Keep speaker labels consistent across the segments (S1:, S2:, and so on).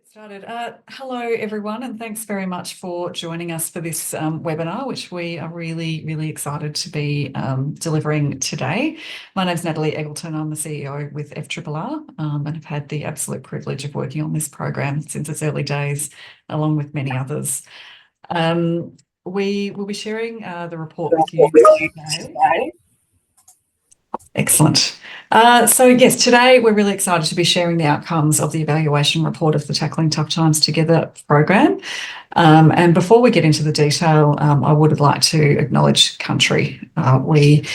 S1: Started. Hello, everyone, and thanks very much for joining us for this webinar, which we are really excited to be delivering today. My name's Natalie Eggleton. I'm the CEO with FRRR and have had the absolute privilege of working on this program since its early days, along with many others. We will be sharing the report with you today. Excellent. So yes, today we're really excited to be sharing the outcomes of the evaluation report of the Tackling Tough Times Together program. And before we get into the detail, I would like to acknowledge country. We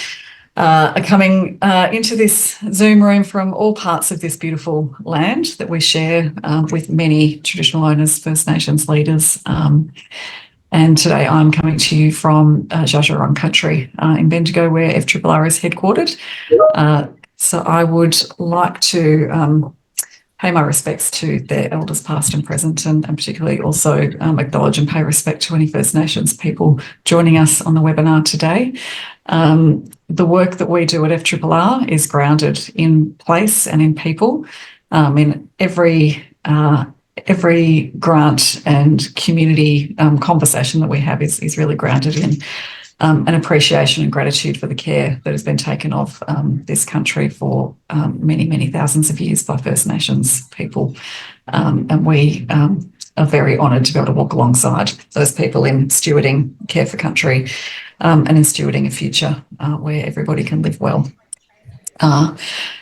S1: are coming into this Zoom room from all parts of this beautiful land that we share with many traditional owners, First Nations leaders, and today I'm coming to you from Dja Dja Wurrung country in Bendigo, where FRRR is headquartered. So I would like to pay my respects to their elders past and present, and particularly also acknowledge and pay respect to any First Nations people joining us on the webinar today. The work that we do at FRRR is grounded in place and in people. In every grant and community conversation that we have is really grounded in an appreciation and gratitude for the care that has been taken of this country for many thousands of years by First Nations people. And we are very honoured to be able to walk alongside those people in stewarding care for country and in stewarding a future where everybody can live well.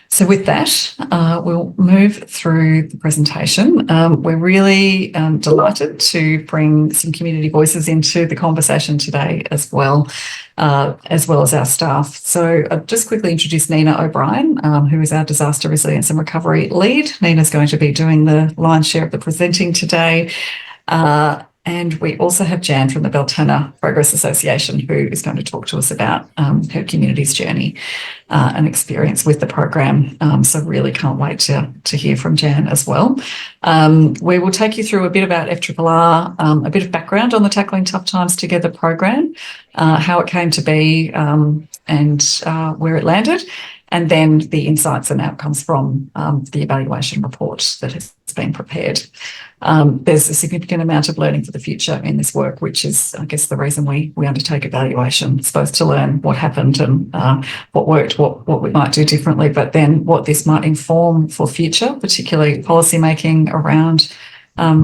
S1: So with that, we'll move through the presentation. We're really delighted to bring some community voices into the conversation today as well as our staff. So I'll just quickly introduce Nina O'Brien, who is our Disaster Resilience and Recovery Lead. Nina's going to be doing the lion's share of the presenting today. And we also have Jan from the Beltana Progress Association, who is going to talk to us about her community's journey and experience with the program. So really can't wait to hear from Jan as well. We will take you through a bit about FRRR, a bit of background on the Tackling Tough Times Together program, how it came to be and where it landed, and then the insights and outcomes from the evaluation report that has been prepared. There's a significant amount of learning for the future in this work, which is, I guess, the reason we undertake evaluation. It's both to learn what happened and what worked, what we might do differently, but then what this might inform for future, particularly policy making around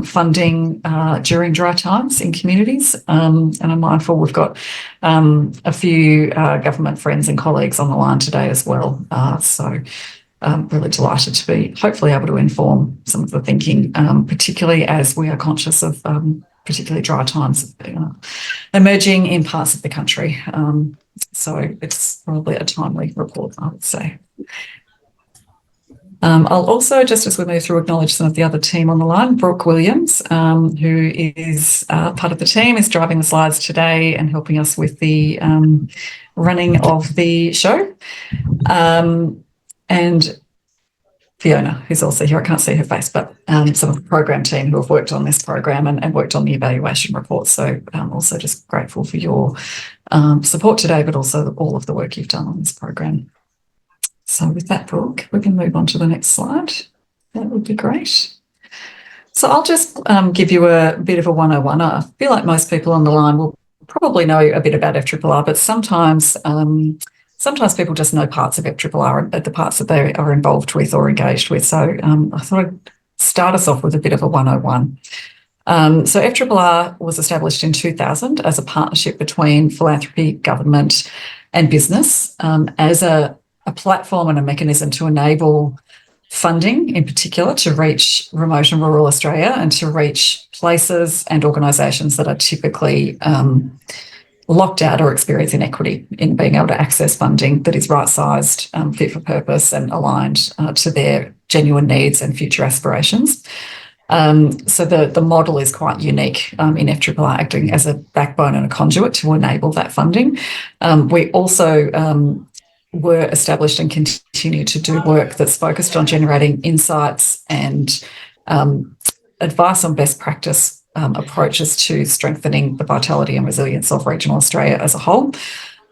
S1: funding during dry times in communities. And I'm mindful we've got a few government friends and colleagues on the line today as well. So I'm really delighted to be hopefully able to inform some of the thinking, particularly as we are conscious of particularly dry times emerging in parts of the country. So it's probably a timely report, I would say. I'll also, just as we move through, acknowledge some of the other team on the line. Brooke Williams, who is part of the team, is driving the slides today and helping us with the running of the show. And Fiona, who's also here, I can't see her face, but some of the program team who have worked on this program and worked on the evaluation report. So also just grateful for your support today, but also all of the work you've done on this program. So with that, Brooke, we can move on to the next slide. That would be great. So I'll just give you a bit of a 101. I feel like most people on the line will probably know a bit about FRRR, but sometimes people just know parts of FRRR, the parts that they are involved with or engaged with. So I thought I'd start us off with a bit of a 101. So FRRR was established in 2000 as a partnership between philanthropy, government and business as a platform and a mechanism to enable funding, in particular, to reach remote and rural Australia and to reach places and organisations that are typically locked out or experience inequity in being able to access funding that is right-sized, fit for purpose and aligned to their genuine needs and future aspirations. So the model is quite unique in FRRR, acting as a backbone and a conduit to enable that funding. We also were established and continue to do work that's focused on generating insights and advice on best practice approaches to strengthening the vitality and resilience of regional Australia as a whole,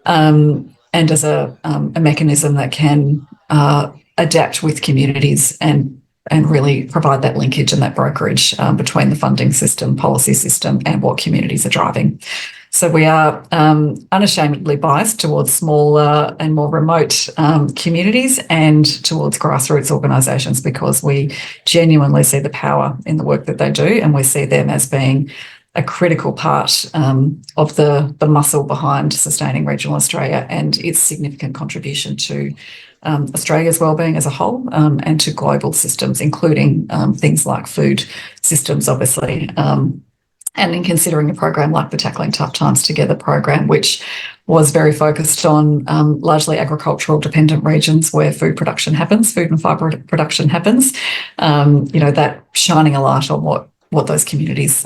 S1: and as a mechanism that can adapt with communities and and really provide that linkage and that brokerage between the funding system, policy system, and what communities are driving. So we are unashamedly biased towards smaller and more remote communities and towards grassroots organisations, because we genuinely see the power in the work that they do, and we see them as being a critical part of the muscle behind sustaining regional Australia and its significant contribution to Australia's wellbeing as a whole, and to global systems, including things like food systems, obviously. And in considering a program like the Tackling Tough Times Together program, which was very focused on largely agricultural dependent regions where food production happens, food and fibre production happens, that shining a light on what those communities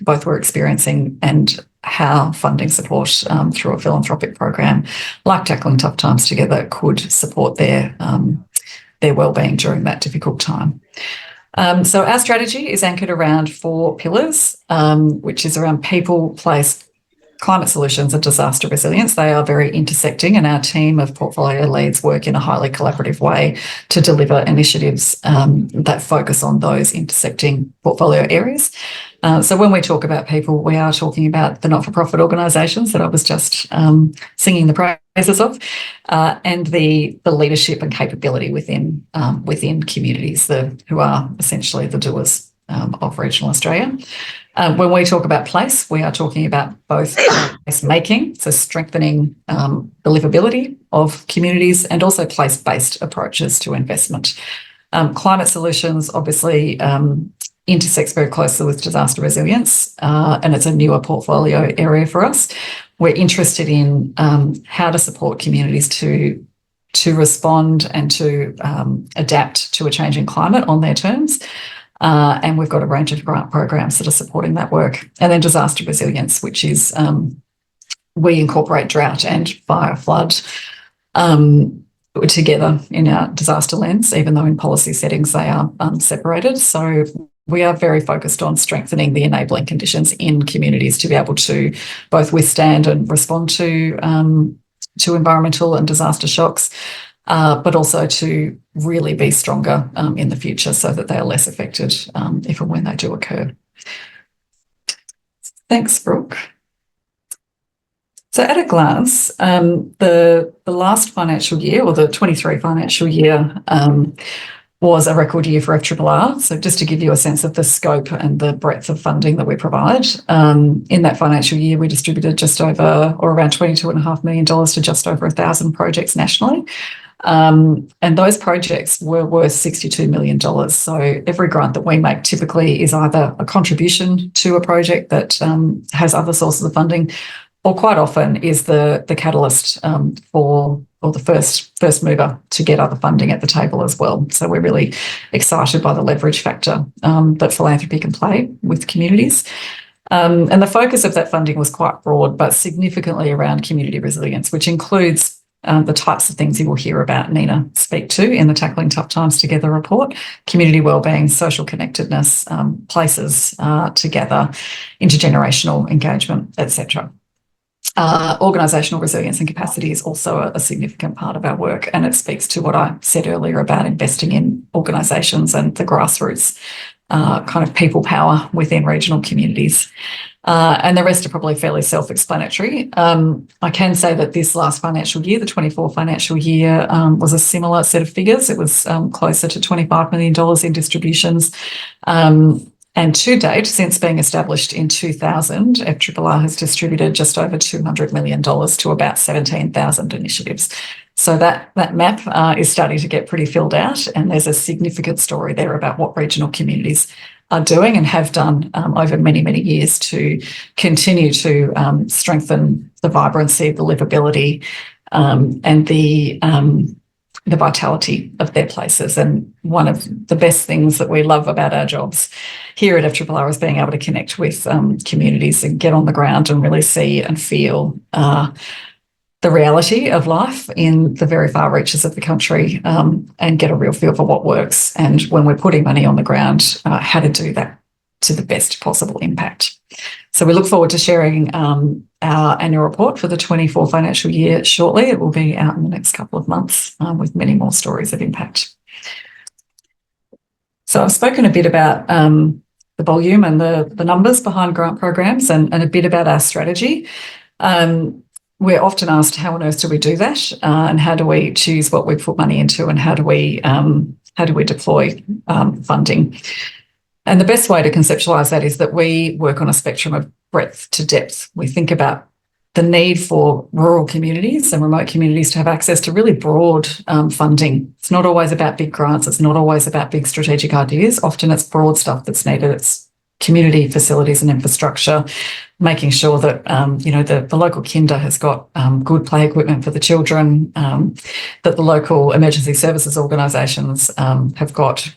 S1: both were experiencing and how funding support through a philanthropic program like Tackling Tough Times Together could support their wellbeing during that difficult time. So our strategy is anchored around 4 pillars, which is around people, place, climate solutions and disaster resilience. They are very intersecting, and our team of portfolio leads work in a highly collaborative way to deliver initiatives that focus on those intersecting portfolio areas. So when we talk about people, we are talking about the not-for-profit organisations that I was just singing the praises of, and the leadership and capability within communities who are essentially the doers of regional Australia. When we talk about place, we are talking about both place making, so strengthening the livability of communities, and also place-based approaches to investment. Climate solutions obviously intersects very closely with disaster resilience, and it's a newer portfolio area for us. We're interested in how to support communities to respond and to adapt to a changing climate on their terms. And we've got a range of grant programs that are supporting that work. And then disaster resilience, which is we incorporate drought and fire flood together in our disaster lens, even though in policy settings they are separated. So we are very focused on strengthening the enabling conditions in communities to be able to both withstand and respond to environmental and disaster shocks, but also to really be stronger in the future so that they are less affected if and when they do occur. Thanks, Brooke. So at a glance, the last financial year, or the 23 financial year, was a record year for FRRR. So just to give you a sense of the scope and the breadth of funding that we provide, in that financial year, we distributed just over, or around $22.5 million to just over 1,000 projects nationally. And those projects were worth $62 million. So every grant that we make typically is either a contribution to a project that has other sources of funding, or quite often is the catalyst or the first mover to get other funding at the table as well. So we're really excited by the leverage factor that philanthropy can play with communities. And the focus of that funding was quite broad, but significantly around community resilience, which includes the types of things you will hear about Nina speak to in the Tackling Tough Times Together report: community wellbeing, social connectedness, places together, intergenerational engagement, etc. Organisational resilience and capacity is also a significant part of our work, and it speaks to what I said earlier about investing in organisations and the grassroots kind of people power within regional communities. And the rest are probably fairly self-explanatory. I can say that this last financial year, the 24 financial year, was a similar set of figures. It was closer to $25 million in distributions. And to date, since being established in 2000, FRRR has distributed just over $200 million to about 17,000 initiatives. So that map is starting to get pretty filled out, and there's a significant story there about what regional communities are doing and have done over many, many years to continue to strengthen the vibrancy, the livability, and the vitality of their places. And one of the best things that we love about our jobs here at FRRR is being able to connect with communities and get on the ground and really see and feel the reality of life in the very far reaches of the country, and get a real feel for what works. And when we're putting money on the ground, how to do that to the best possible impact. So we look forward to sharing our annual report for the 24 financial year shortly. It will be out in the next couple of months with many more stories of impact. So I've spoken a bit about the volume and the numbers behind grant programs and a bit about our strategy. We're often asked, how on earth do we do that? And how do we choose what we put money into, and how do we deploy funding? And the best way to conceptualise that is that we work on a spectrum of breadth to depth. We think about the need for rural communities and remote communities to have access to really broad funding. It's not always about big grants. It's not always about big strategic ideas. Often it's broad stuff that's needed. It's community facilities and infrastructure, making sure that, the local kinder has got good play equipment for the children, that the local emergency services organisations have got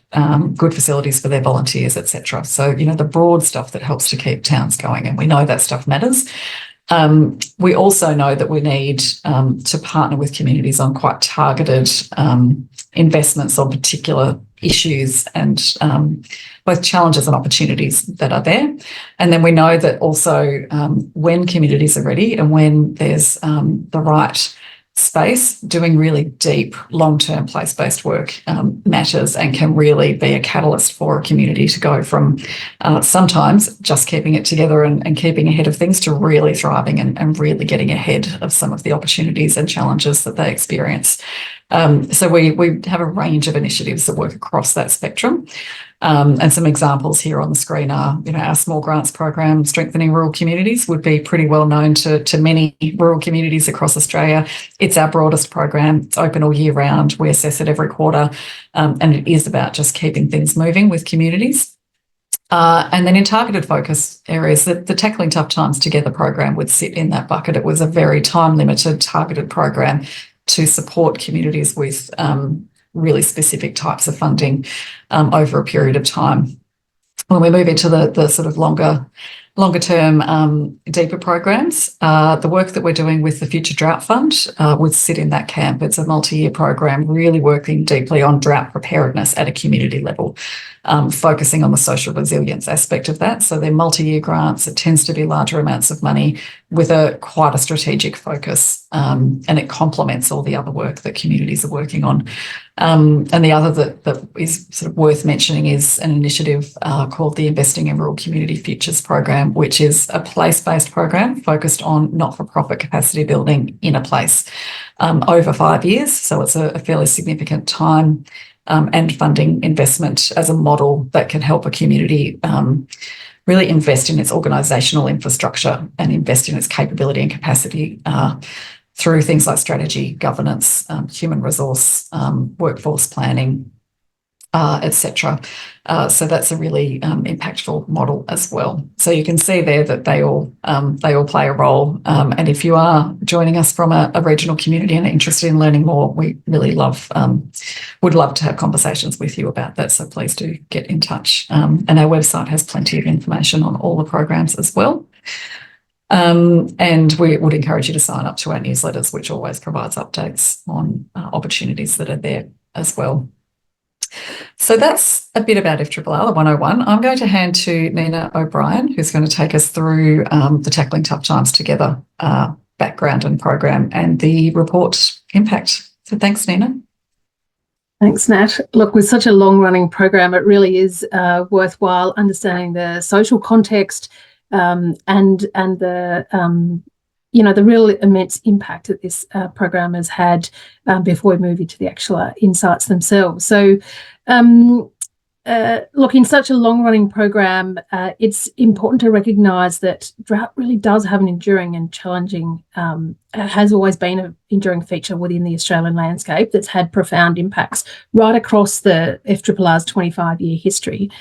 S1: good facilities for their volunteers, etc. So, the broad stuff that helps to keep towns going, and we know that stuff matters. We also know that we need to partner with communities on quite targeted investments on particular issues and both challenges and opportunities that are there. And then we know that also when communities are ready and when there's the right space, doing really deep, long-term place-based work matters and can really be a catalyst for a community to go from sometimes just keeping it together and keeping ahead of things to really thriving and really getting ahead of some of the opportunities and challenges that they experience. So we have a range of initiatives that work across that spectrum. And some examples here on the screen are, our small grants program, Strengthening Rural Communities, would be pretty well known to many rural communities across Australia. It's our broadest program. It's open all year round. We assess it every quarter. And it is about just keeping things moving with communities. And then in targeted focus areas, the Tackling Tough Times Together program would sit in that bucket. It was a very time-limited, targeted program to support communities with really specific types of funding over a period of time. When we move into the sort of longer term, deeper programs, the work that we're doing with the Future Drought Fund would sit in that camp. It's a multi-year program really working deeply on drought preparedness at a community level, focusing on the social resilience aspect of that. So they're multi-year grants. It tends to be larger amounts of money with quite a strategic focus, and it complements all the other work that communities are working on. And the other that is sort of worth mentioning is an initiative called the Investing in Rural Community Futures program, which is a place-based program focused on not-for-profit capacity building in a place over 5 years. So it's a fairly significant time and funding investment as a model that can help a community really invest in its organisational infrastructure and invest in its capability and capacity through things like strategy, governance, human resource, workforce planning, etc. So that's a really impactful model as well. So you can see there that they all play a role. And if you are joining us from a regional community and are interested in learning more, we really would love to have conversations with you about that. So please do get in touch. And our website has plenty of information on all the programs as well. And we would encourage you to sign up to our newsletters, which always provides updates on opportunities that are there as well. So that's a bit about FRRR, the 101. I'm going to hand to Nina O'Brien, who's going to take us through the Tackling Tough Times Together background and program and the report impact. So thanks, Nina.
S2: Thanks, Nat. Look, with such a long-running program, it really is worthwhile understanding the social context and the the real immense impact that this program has had before we move into the actual insights themselves. So, look, in such a long-running program, it's important to recognise that drought really does have an enduring and challenging, has always been an enduring feature within the Australian landscape that's had profound impacts right across the FRRR's 25-year history.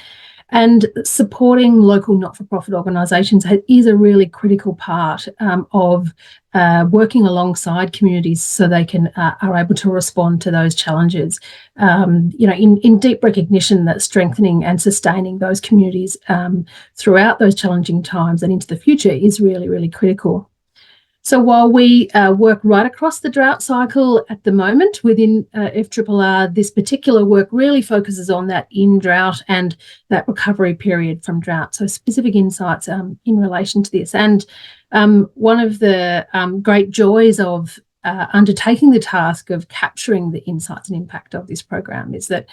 S2: And supporting local not-for-profit organisations is a really critical part of working alongside communities so they are able to respond to those challenges. In deep recognition that strengthening and sustaining those communities throughout those challenging times and into the future is really, really critical. So while we work right across the drought cycle at the moment within FRRR, this particular work really focuses on that in-drought and that recovery period from drought. So specific insights in relation to this. And one of the great joys of undertaking the task of capturing the insights and impact of this program is that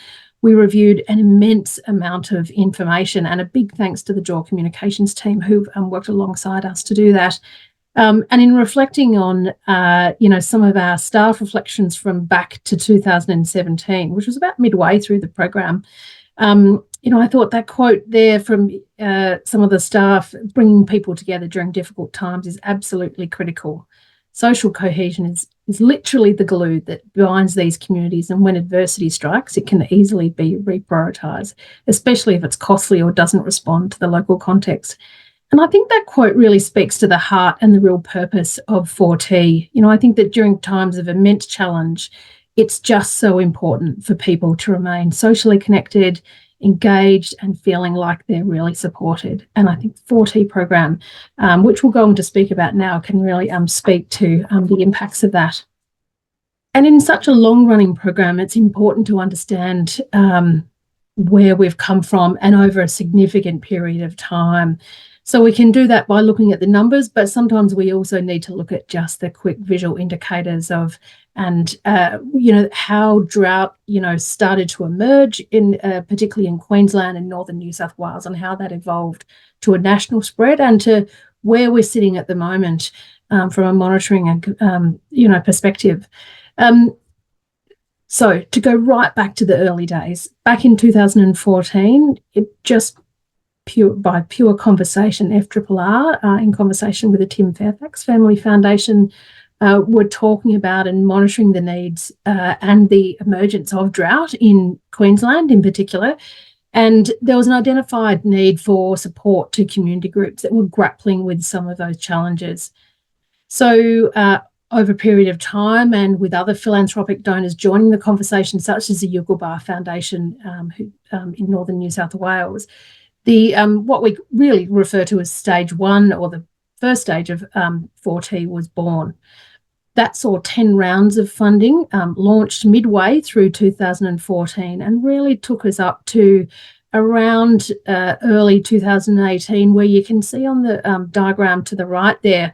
S2: we reviewed an immense amount of information, and a big thanks to the JAW communications team who worked alongside us to do that. And in reflecting on, some of our staff reflections from back to 2017, which was about midway through the program, I thought that quote there from some of the staff, bringing people together during difficult times, is absolutely critical. Social cohesion is literally the glue that binds these communities, and when adversity strikes, it can easily be reprioritised, especially if it's costly or doesn't respond to the local context. And I think that quote really speaks to the heart and the real purpose of 4T. I think that during times of immense challenge, it's just so important for people to remain socially connected, engaged, and feeling like they're really supported. And I think 4T program, which we'll go on to speak about now, can really speak to the impacts of that. And in such a long-running program, it's important to understand where we've come from and over a significant period of time. So we can do that by looking at the numbers, but sometimes we also need to look at just the quick visual indicators of, how drought, started to emerge in, particularly in Queensland and northern New South Wales, and how that evolved to a national spread, and to where we're sitting at the moment from a monitoring and, perspective. So to go right back to the early days, back in 2014, it just by pure conversation, FRRR, in conversation with the Tim Fairfax Family Foundation, were talking about and monitoring the needs and the emergence of drought in Queensland in particular. And there was an identified need for support to community groups that were grappling with some of those challenges. So over a period of time, and with other philanthropic donors joining the conversation, such as the Yugulbar Foundation in northern New South Wales, what we really refer to as stage one, or the first stage of 4T, was born. That saw 10 rounds of funding launched midway through 2014, and really took us up to around early 2018, where you can see on the diagram to the right there,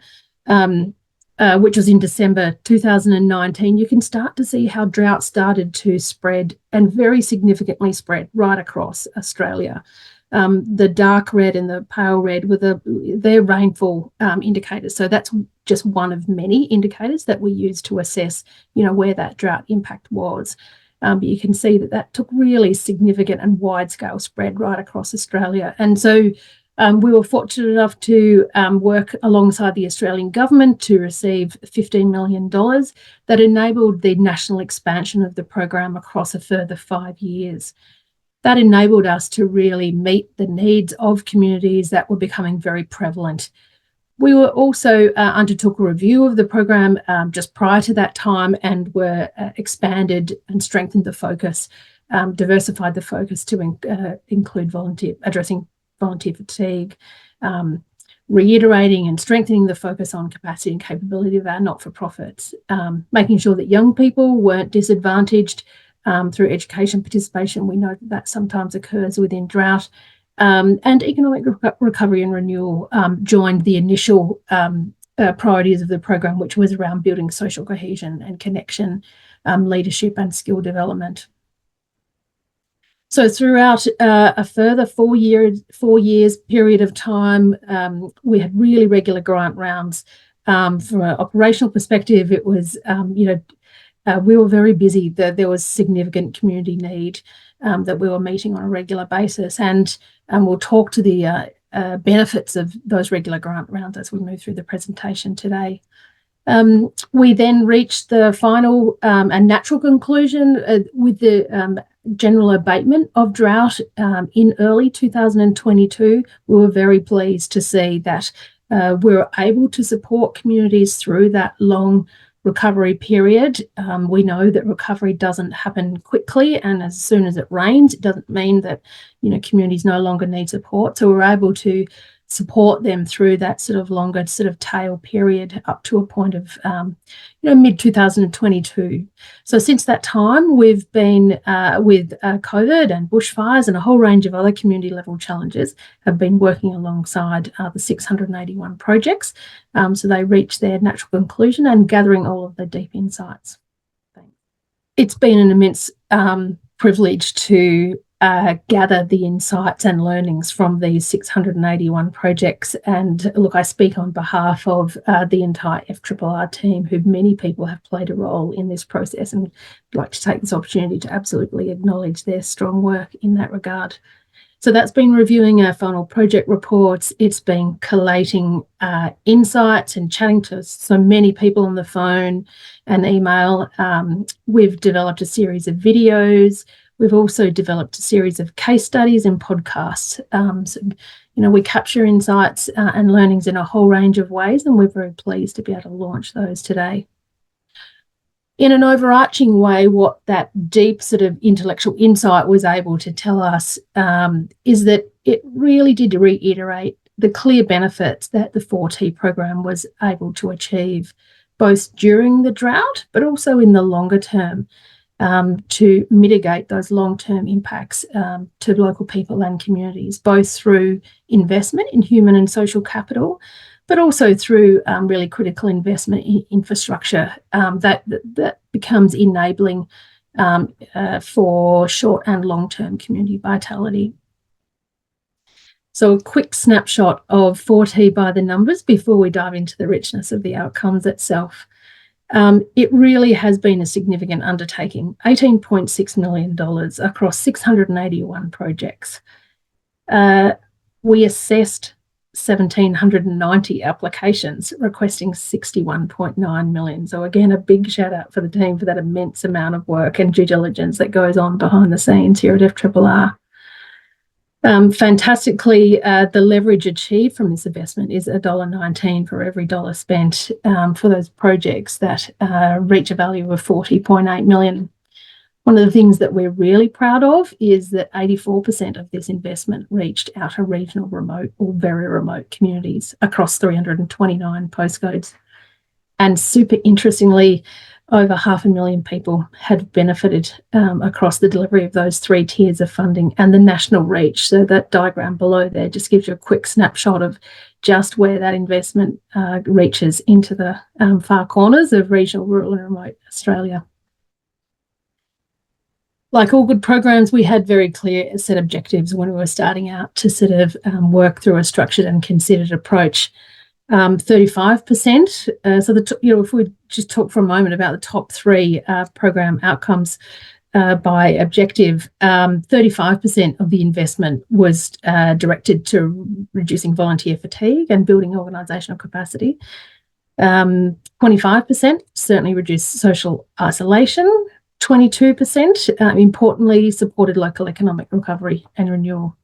S2: which was in December 2019, you can start to see how drought started to spread, and very significantly spread right across Australia. The dark red and the pale red were their rainfall indicators. So that's just one of many indicators that we use to assess, where that drought impact was. But you can see that took really significant and wide-scale spread right across Australia. And so we were fortunate enough to work alongside the Australian government to receive $15 million that enabled the national expansion of the program across a further 5 years. That enabled us to really meet the needs of communities that were becoming very prevalent. We were also undertook a review of the program just prior to that time, and were expanded and strengthened the focus, diversified the focus to include addressing volunteer fatigue, reiterating and strengthening the focus on capacity and capability of our not-for-profits, making sure that young people weren't disadvantaged through education participation. We know that sometimes occurs within drought, and economic recovery and renewal joined the initial priorities of the program, which was around building social cohesion and connection, leadership and skill development. So throughout a further 4 years period of time, we had really regular grant rounds. From an operational perspective, it was, we were very busy. There was significant community need that we were meeting on a regular basis, and we'll talk to the benefits of those regular grant rounds as we move through the presentation today. We then reached the final and natural conclusion with the general abatement of drought in early 2022. We were very pleased to see that we were able to support communities through that long recovery period. We know that recovery doesn't happen quickly, and as soon as it rains, it doesn't mean that communities no longer need support. So we're able to support them through that sort of longer sort of tail period up to a point of mid 2022. So since that time, we've been with COVID and bushfires and a whole range of other community level challenges, have been working alongside the 681 projects. So they reached their natural conclusion and gathering all of the deep insights. It's been an immense privilege to gather the insights and learnings from these 681 projects. And look, I speak on behalf of the entire FRRR team, who many people have played a role in this process, and I'd like to take this opportunity to absolutely acknowledge their strong work in that regard. So that's been reviewing our final project reports. It's been collating insights and chatting to so many people on the phone and email. We've developed a series of videos. We've also developed a series of case studies and podcasts. So, we capture insights and learnings in a whole range of ways, and we're very pleased to be able to launch those today. In an overarching way, what that deep sort of intellectual insight was able to tell us is that it really did reiterate the clear benefits that the 4T program was able to achieve, both during the drought, but also in the longer term, to mitigate those long-term impacts to local people and communities, both through investment in human and social capital, but also through really critical investment in infrastructure that becomes enabling for short and long-term community vitality. So a quick snapshot of 4T by the numbers before we dive into the richness of the outcomes itself. It really has been a significant undertaking, $18.6 million across 681 projects. We assessed 1,790 applications requesting 61.9 million. So again, a big shout out for the team for that immense amount of work and due diligence that goes on behind the scenes here at FRRR. Fantastically, the leverage achieved from this investment is $1.19 for every dollar spent for those projects that reach a value of 40.8 million. One of the things that we're really proud of is that 84% of this investment reached outer regional, remote or very remote communities across 329 postcodes. And super interestingly, over 500,000 people had benefited across the delivery of those 3 tiers of funding and the national reach. So that diagram below there just gives you a quick snapshot of just where that investment reaches into the far corners of regional, rural and remote Australia. Like all good programs, we had very clear set objectives when we were starting out to sort of work through a structured and considered approach. 35%. So if we just talk for a moment about the top 3 program outcomes by objective, 35% of the investment was directed to reducing volunteer fatigue and building organisational capacity. 25% certainly reduced social isolation. 22% importantly supported local economic recovery and renewal.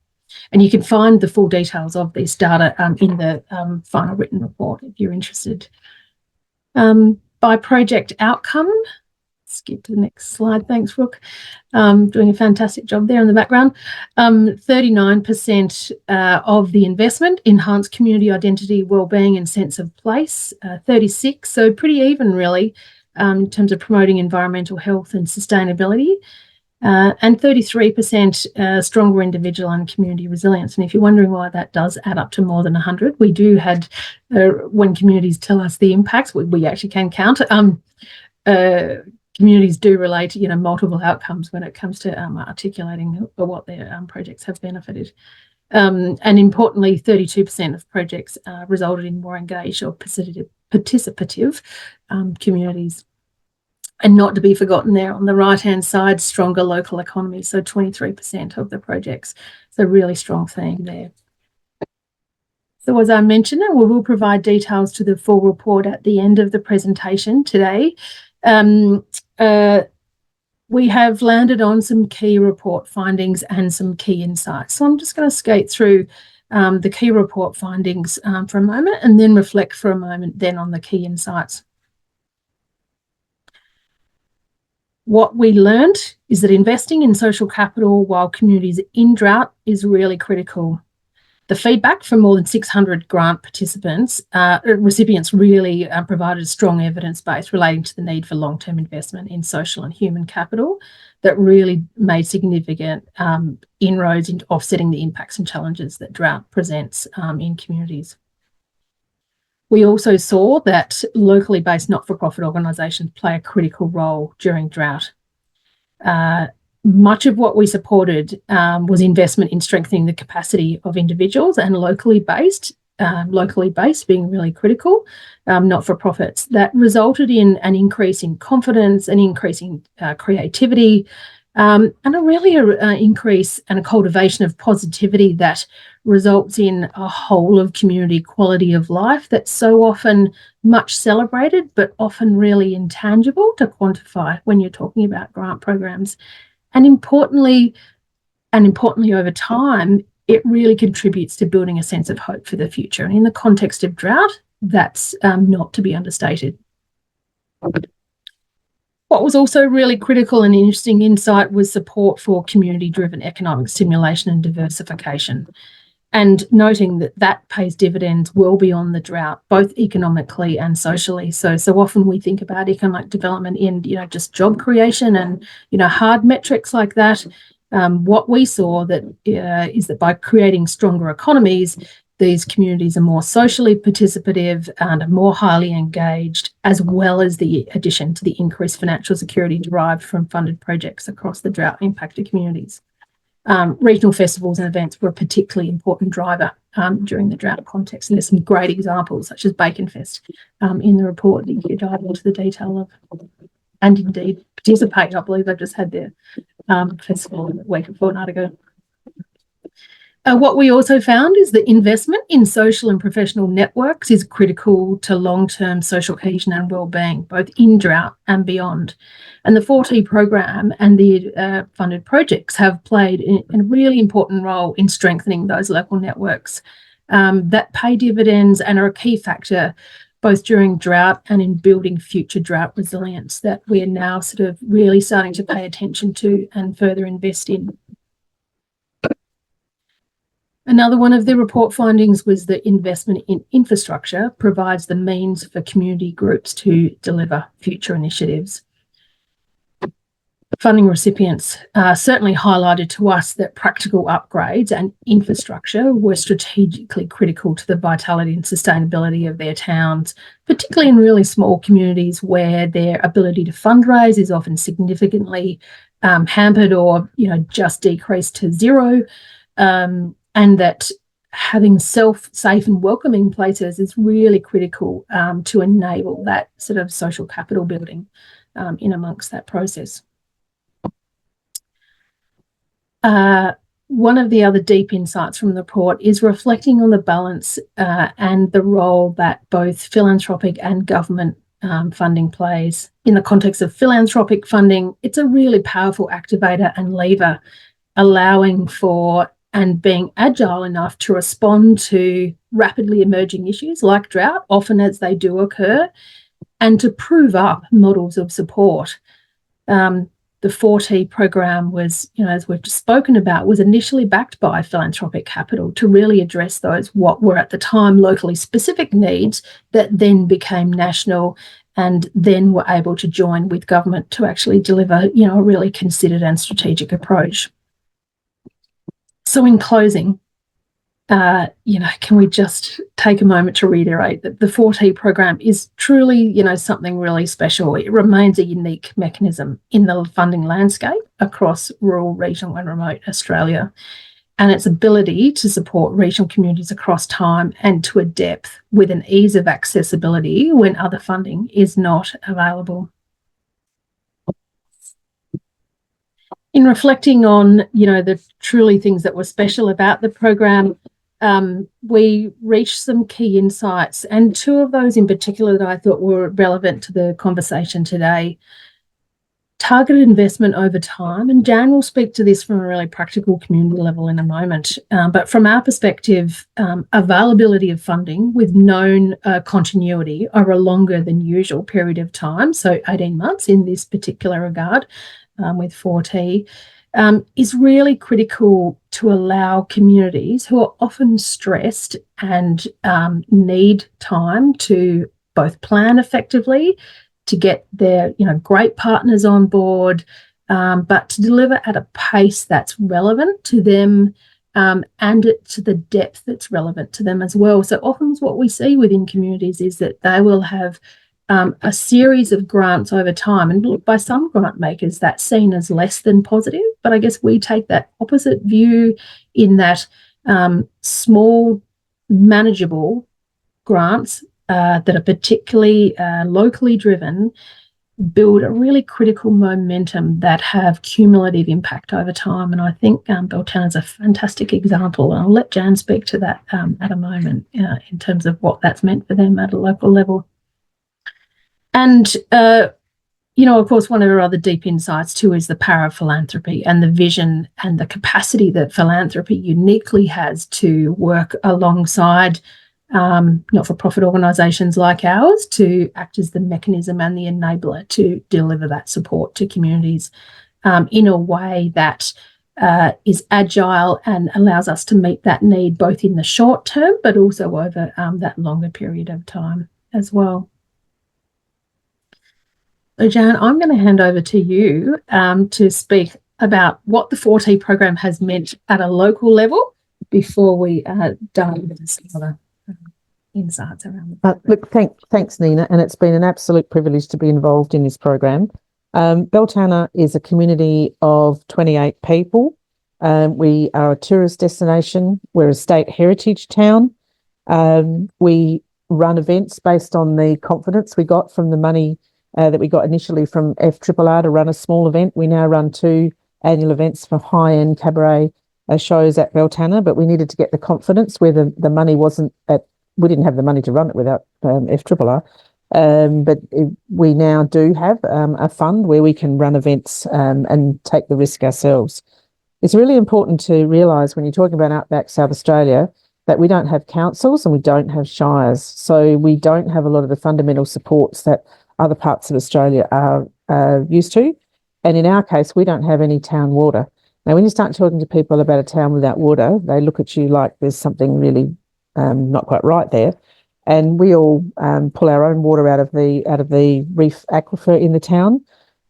S2: And you can find the full details of this data in the final written report if you're interested. By project outcome, skip to the next slide. Thanks, Rook. Doing a fantastic job there in the background. 39% of the investment enhanced community identity, wellbeing and sense of place. 36%, so pretty even really, in terms of promoting environmental health and sustainability. And 33% stronger individual and community resilience. And if you're wondering why that does add up to more than 100, we do had, when communities tell us the impacts, we actually can count. Communities do relate, multiple outcomes when it comes to articulating what their projects have benefited. And importantly, 32% of projects resulted in more engaged or participative communities. And not to be forgotten there on the right-hand side, stronger local economy, so 23% of the projects. So really strong theme there. So as I mentioned, we will provide details to the full report at the end of the presentation today. We have landed on some key report findings and some key insights. So I'm just going to skate through the key report findings for a moment and then reflect for a moment then on the key insights. What we learned is that investing in social capital while communities in drought is really critical. The feedback from more than 600 grant recipients really provided a strong evidence base relating to the need for long-term investment in social and human capital that really made significant inroads into offsetting the impacts and challenges that drought presents in communities. We also saw that locally based not-for-profit organisations play a critical role during drought. much of what we supported was investment in strengthening the capacity of individuals and locally based being really critical, not-for-profits. That resulted in an increase in confidence, an increase in creativity, and a really increase and a cultivation of positivity that results in a whole of community quality of life that's so often much celebrated, but often really intangible to quantify when you're talking about grant programs. And importantly over time, it really contributes to building a sense of hope for the future. And in the context of drought, that's not to be understated. What was also really critical and interesting insight was support for community-driven economic stimulation and diversification, and noting that that pays dividends well beyond the drought, both economically and socially. So often we think about economic development in, just job creation and, hard metrics like that. What we saw is that by creating stronger economies, these communities are more socially participative and more highly engaged, as well as the addition to the increased financial security derived from funded projects across the drought-impacted communities. Regional festivals and events were a particularly important driver during the drought context, and there's some great examples, such as Bacon Fest, in the report that you can dive into the detail of, and indeed participate. I believe they've just had their festival a week or fortnight ago. What we also found is that investment in social and professional networks is critical to long-term social cohesion and wellbeing, both in drought and beyond. And the 4T program and the funded projects have played a really important role in strengthening those local networks that pay dividends and are a key factor both during drought and in building future drought resilience that we are now sort of really starting to pay attention to and further invest in. Another one of the report findings was that investment in infrastructure provides the means for community groups to deliver future initiatives. Funding recipients certainly highlighted to us that practical upgrades and infrastructure were strategically critical to the vitality and sustainability of their towns, particularly in really small communities where their ability to fundraise is often significantly hampered or just decreased to zero. And that having safe and welcoming places is really critical to enable that sort of social capital building in amongst that process. One of the other deep insights from the report is reflecting on the balance and the role that both philanthropic and government funding plays. In the context of philanthropic funding, it's a really powerful activator and lever, allowing for and being agile enough to respond to rapidly emerging issues like drought, often as they do occur, and to prove up models of support. The 4T program was, as we've just spoken about, was initially backed by philanthropic capital to really address those what were at the time locally specific needs that then became national and then were able to join with government to actually deliver, a really considered and strategic approach. So in closing, can we just take a moment to reiterate that the 4T program is truly, something really special. It remains a unique mechanism in the funding landscape across rural, regional and remote Australia, and its ability to support regional communities across time and to a depth with an ease of accessibility when other funding is not available. In reflecting on, the truly things that were special about the program, we reached some key insights, and two of those in particular that I thought were relevant to the conversation today. Targeted investment over time, and Jan will speak to this from a really practical community level in a moment, but from our perspective, availability of funding with known continuity over a longer than usual period of time, so 18 months in this particular regard, with 4T, is really critical to allow communities who are often stressed and need time to both plan effectively, to get their great partners on board, but to deliver at a pace that's relevant to them and to the depth that's relevant to them as well. So often what we see within communities is that they will have a series of grants over time. And look, by some grant makers, that's seen as less than positive. But I guess we take that opposite view in that small, manageable grants that are particularly locally driven build a really critical momentum that have cumulative impact over time. And I think Beltana is a fantastic example. And I'll let Jan speak to that at a moment in terms of what that's meant for them at a local level. And, of course, one of our other deep insights too is the power of philanthropy and the vision and the capacity that philanthropy uniquely has to work alongside not-for-profit organisations like ours to act as the mechanism and the enabler to deliver that support to communities in a way that is agile and allows us to meet that need both in the short term but also over that longer period of time as well. So, Jan, I'm going to hand over to you to speak about what the 4T program has meant at a local level before we dive into some other insights around the program.
S3: Look, thanks, Nina, and it's been an absolute privilege to be involved in this program. Beltana is a community of 28 people. We are a tourist destination. We're a state heritage town. We run events based on the confidence we got from the money that we got initially from FRRR to run a small event. We now run 2 annual events for high-end cabaret shows at Beltana, but we needed to get the confidence where the money wasn't we didn't have the money to run it without FRRR. We now do have a fund where we can run events and take the risk ourselves. It's really important to realise when you're talking about Outback South Australia that we don't have councils and we don't have shires. So we don't have a lot of the fundamental supports that other parts of Australia are used to. And in our case, we don't have any town water. Now, when you start talking to people about a town without water, they look at you like there's something really not quite right there. And we all pull our own water out of the reef aquifer in the town.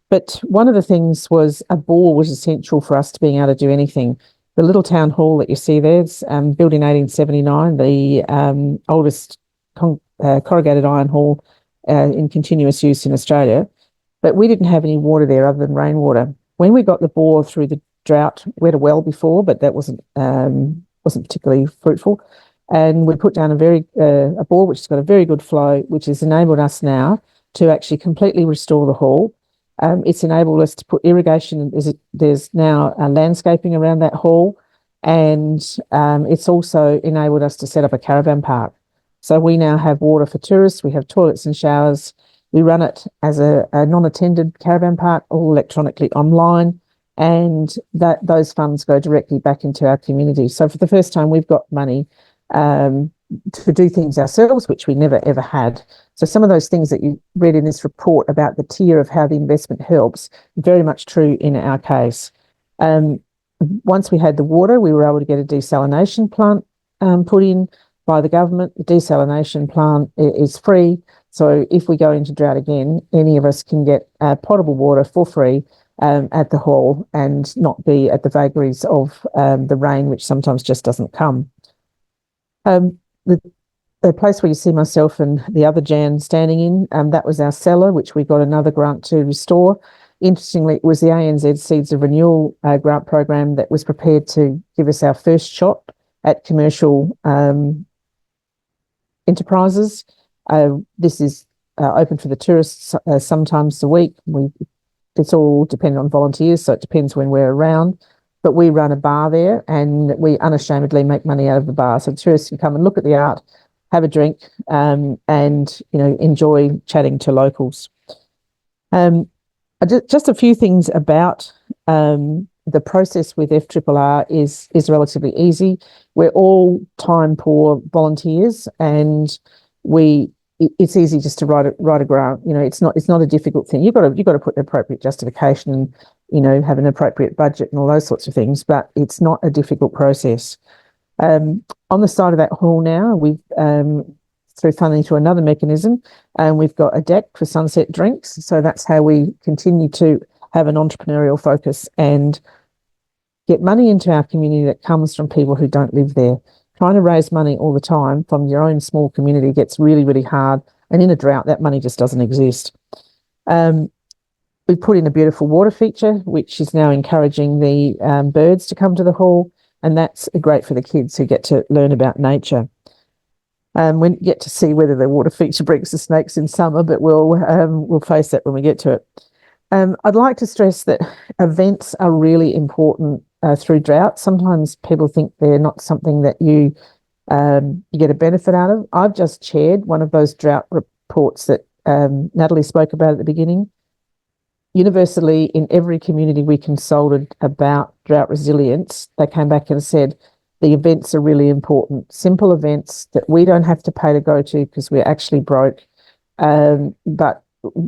S3: But one of the things was a bore was essential for us to being able to do anything. The little town hall that you see there is built in 1879, the oldest corrugated iron hall in continuous use in Australia. But we didn't have any water there other than rainwater. When we got the bore through the drought, we had a well before, but that wasn't particularly fruitful. And we put down a bore which has got a very good flow, which has enabled us now to actually completely restore the hall. It's enabled us to put irrigation. There's now landscaping around that hall, and it's also enabled us to set up a caravan park. So we now have water for tourists. We have toilets and showers. We run it as a non-attended caravan park, all electronically online, and those funds go directly back into our community. So for the first time, we've got money to do things ourselves, which we never ever had. So some of those things that you read in this report about the tier of how the investment helps, very much true in our case. Once we had the water, we were able to get a desalination plant put in by the government. The desalination plant is free. So if we go into drought again, any of us can get potable water for free at the hall and not be at the vagaries of the rain, which sometimes just doesn't come. The place where you see myself and the other Jan standing in, that was our cellar, which we got another grant to restore. Interestingly, it was the ANZ Seeds of Renewal grant program that was prepared to give us our first shot at commercial enterprises. This is open for the tourists sometimes a week. It's all dependent on volunteers, so it depends when we're around. But we run a bar there and we unashamedly make money out of the bar. So tourists can come and look at the art, have a drink, and enjoy chatting to locals. Just a few things about the process with FRRR is relatively easy. We're all time poor volunteers, and it's easy just to write a grant. It's not a difficult thing. You've got to put the appropriate justification and have an appropriate budget and all those sorts of things, but it's not a difficult process. On the side of that hall now, we've through funding through another mechanism, and we've got a deck for sunset drinks. So that's how we continue to have an entrepreneurial focus and get money into our community that comes from people who don't live there. Trying to raise money all the time from your own small community gets really, really hard And in a drought, that money just doesn't exist. We've put in a beautiful water feature, which is now encouraging the birds to come to the hall, and that's great for the kids who get to learn about nature. We get to see whether the water feature brings the snakes in summer, but we'll face that when we get to it. I'd like to stress that events are really important through drought. Sometimes people think they're not something that you get a benefit out of. I've just chaired one of those drought reports that Natalie spoke about at the beginning. Universally, in every community we consulted about drought resilience, they came back and said the events are really important. Simple events that we don't have to pay to go to because we're actually broke, but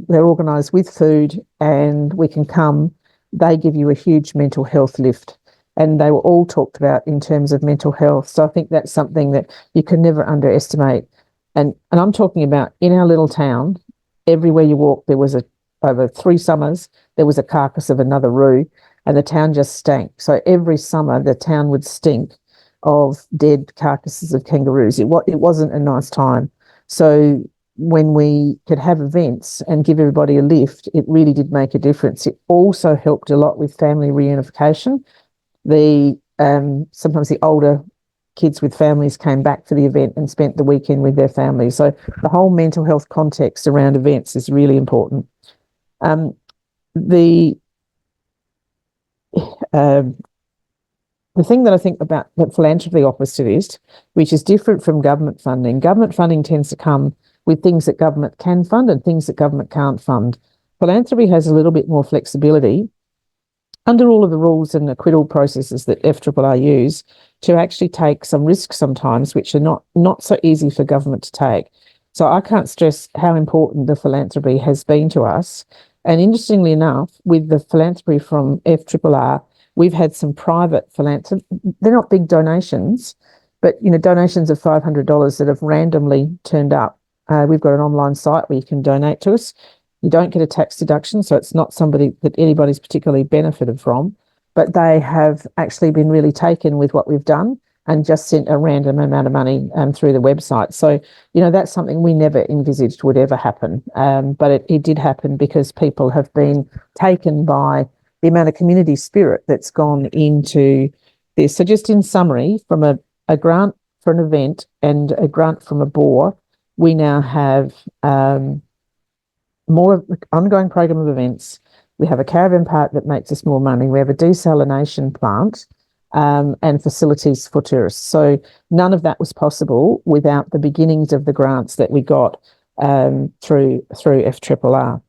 S3: they're organised with food and we can come. They give you a huge mental health lift, and they were all talked about in terms of mental health. So I think that's something that you can never underestimate. And I'm talking about in our little town, everywhere you walk, there was over 3 summers, there was a carcass of another roo, and the town just stank. So every summer, the town would stink of dead carcasses of kangaroos. It wasn't a nice time. So when we could have events and give everybody a lift, it really did make a difference. It also helped a lot with family reunification. Sometimes the older kids with families came back for the event and spent the weekend with their families. So the whole mental health context around events is really important. The thing that I think about that philanthropy offers to this, which is different from government funding tends to come with things that government can fund and things that government can't fund. Philanthropy has a little bit more flexibility under all of the rules and acquittal processes that FRRR use to actually take some risks sometimes, which are not so easy for government to take. So I can't stress how important the philanthropy has been to us. And interestingly enough, with the philanthropy from FRRR, we've had some private philanthropy. They're not big donations, but donations of $500 that have randomly turned up. We've got an online site where you can donate to us. You don't get a tax deduction, so it's not somebody that anybody's particularly benefited from, but they have actually been really taken with what we've done and just sent a random amount of money through the website. So, that's something we never envisaged would ever happen. But it did happen because people have been taken by the amount of community spirit that's gone into this. So just in summary, from a grant for an event and a grant from a BOR, we now have more ongoing program of events. We have a caravan park that makes us more money. We have a desalination plant and facilities for tourists. So none of that was possible without the beginnings of the grants that we got through FRRR.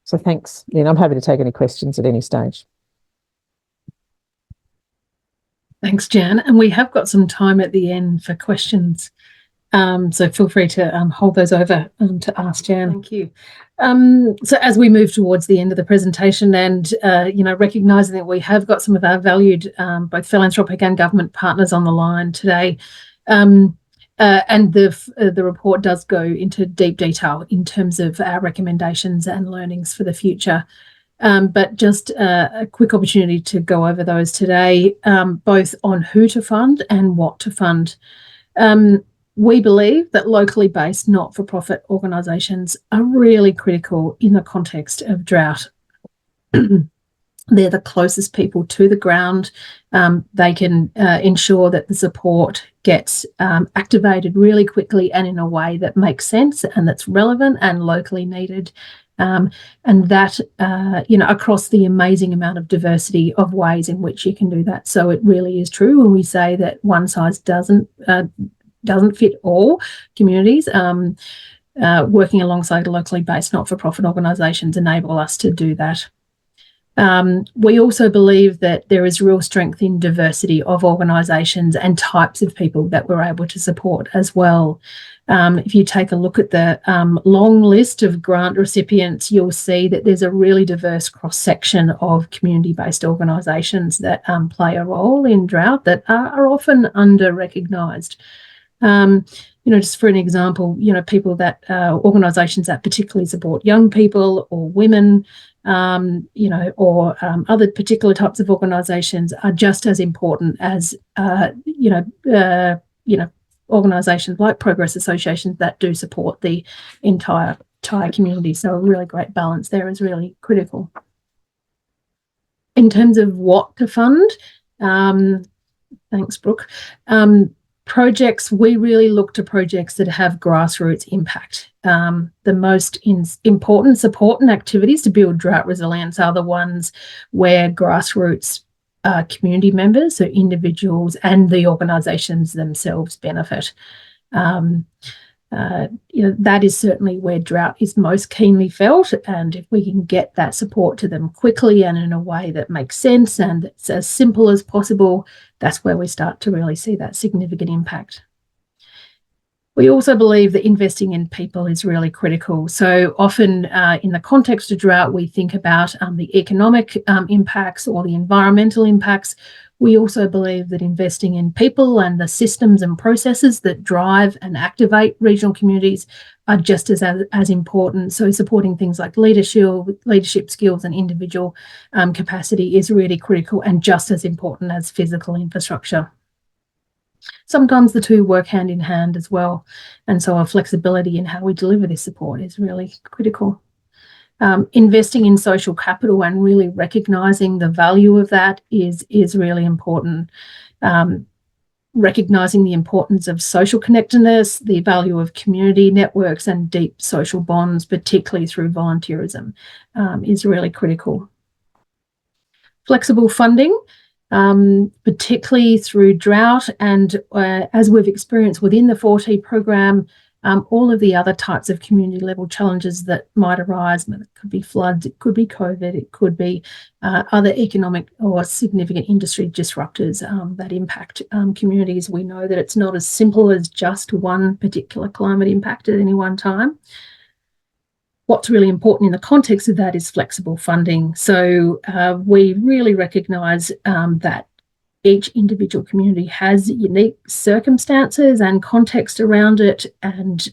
S3: So thanks, Lynn. I'm happy to take any questions at any stage.
S2: Thanks, Jan. And we have got some time at the end for questions. So feel free to hold those over to ask Jan. Thank you. So as we move towards the end of the presentation and, recognising that we have got some of our valued both philanthropic and government partners on the line today, and the report does go into deep detail in terms of our recommendations and learnings for the future. But just a quick opportunity to go over those today, both on who to fund and what to fund. We believe that locally based not-for-profit organisations are really critical in the context of drought. They're the closest people to the ground. They can ensure that the support gets activated really quickly and in a way that makes sense and that's relevant and locally needed. And that, across the amazing amount of diversity of ways in which you can do that. So it really is true when we say that one size doesn't fit all communities. Working alongside locally based not-for-profit organisations enable us to do that. We also believe that there is real strength in diversity of organisations and types of people that we're able to support as well. If you take a look at the long list of grant recipients, you'll see that there's a really diverse cross-section of community-based organisations that play a role in drought that are often under-recognised. Just for an example, people that organisations that particularly support young people or women, or other particular types of organisations are just as important as, organisations like Progress Associations that do support the entire community. So a really great balance there is really critical. In terms of what to fund, thanks, Brooke. Projects, we really look to projects that have grassroots impact. The most important support and activities to build drought resilience are the ones where grassroots community members, so individuals and the organisations themselves benefit. That is certainly where drought is most keenly felt, and if we can get that support to them quickly and in a way that makes sense and it's as simple as possible, that's where we start to really see that significant impact. We also believe that investing in people is really critical. So often in the context of drought, we think about the economic impacts or the environmental impacts. We also believe that investing in people and the systems and processes that drive and activate regional communities are just as important. So supporting things like leadership skills and individual capacity is really critical and just as important as physical infrastructure. Sometimes the two work hand in hand as well. And so our flexibility in how we deliver this support is really critical. Investing in social capital and really recognising the value of that is really important. Recognising the importance of social connectedness, the value of community networks and deep social bonds, particularly through volunteerism, is really critical. Flexible funding, particularly through drought and as we've experienced within the 4T program, all of the other types of community level challenges that might arise. It could be floods, it could be COVID, it could be other economic or significant industry disruptors that impact communities. We know that it's not as simple as just one particular climate impact at any one time. What's really important in the context of that is flexible funding. So we really recognise that each individual community has unique circumstances and context around it, and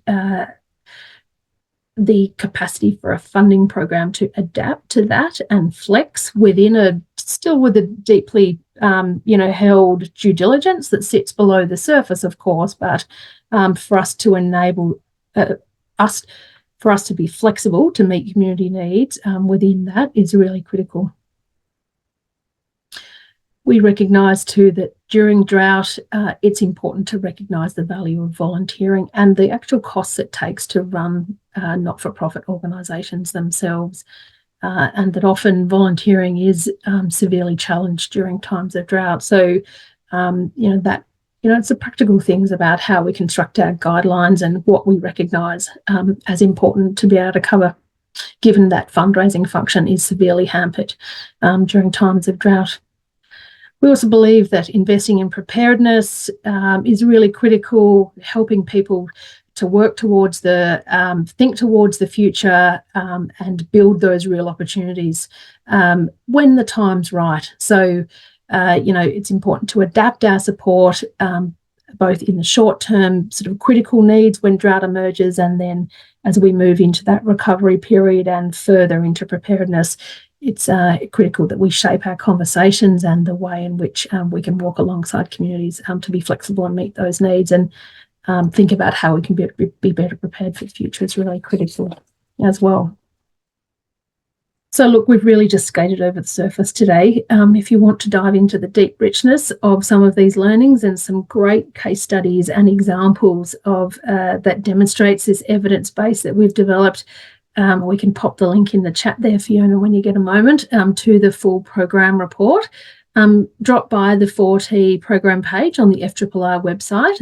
S2: the capacity for a funding program to adapt to that and flex within still with a deeply held due diligence that sits below the surface, of course, but for us to enable for us to be flexible to meet community needs within that is really critical. We recognise too that during drought, it's important to recognise the value of volunteering and the actual costs it takes to run not-for-profit organisations themselves, and that often volunteering is severely challenged during times of drought. So, it's the practical things about how we construct our guidelines and what we recognise as important to be able to cover, given that fundraising function is severely hampered during times of drought. We also believe that investing in preparedness is really critical, helping people to work towards think towards the future and build those real opportunities when the time's right. So, it's important to adapt our support both in the short term sort of critical needs when drought emerges, and then as we move into that recovery period and further into preparedness, it's critical that we shape our conversations and the way in which we can walk alongside communities to be flexible and meet those needs, and think about how we can be better prepared for the future is really critical as well. So look, we've really just skated over the surface today. If you want to dive into the deep richness of some of these learnings and some great case studies and examples of that demonstrates this evidence base that we've developed, we can pop the link in the chat there, Fiona, when you get a moment, to the full program report. Drop by the 4T program page on the FRRR website.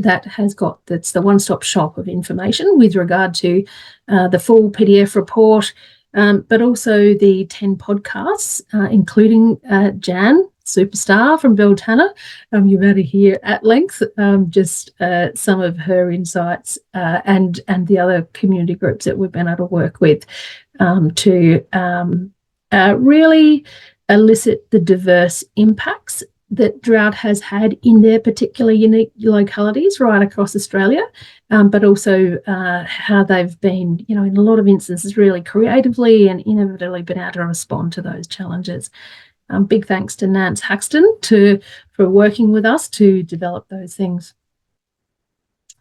S2: That's the one-stop shop of information with regard to the full PDF report, but also the 10 podcasts, including Jan, superstar from Beltana. You're about to hear at length just some of her insights and the other community groups that we've been able to work with to really elicit the diverse impacts that drought has had in their particular unique localities right across Australia, but also how they've been, in a lot of instances, really creatively and innovatively been able to respond to those challenges. Big thanks to Nance Haxton for working with us to develop those things.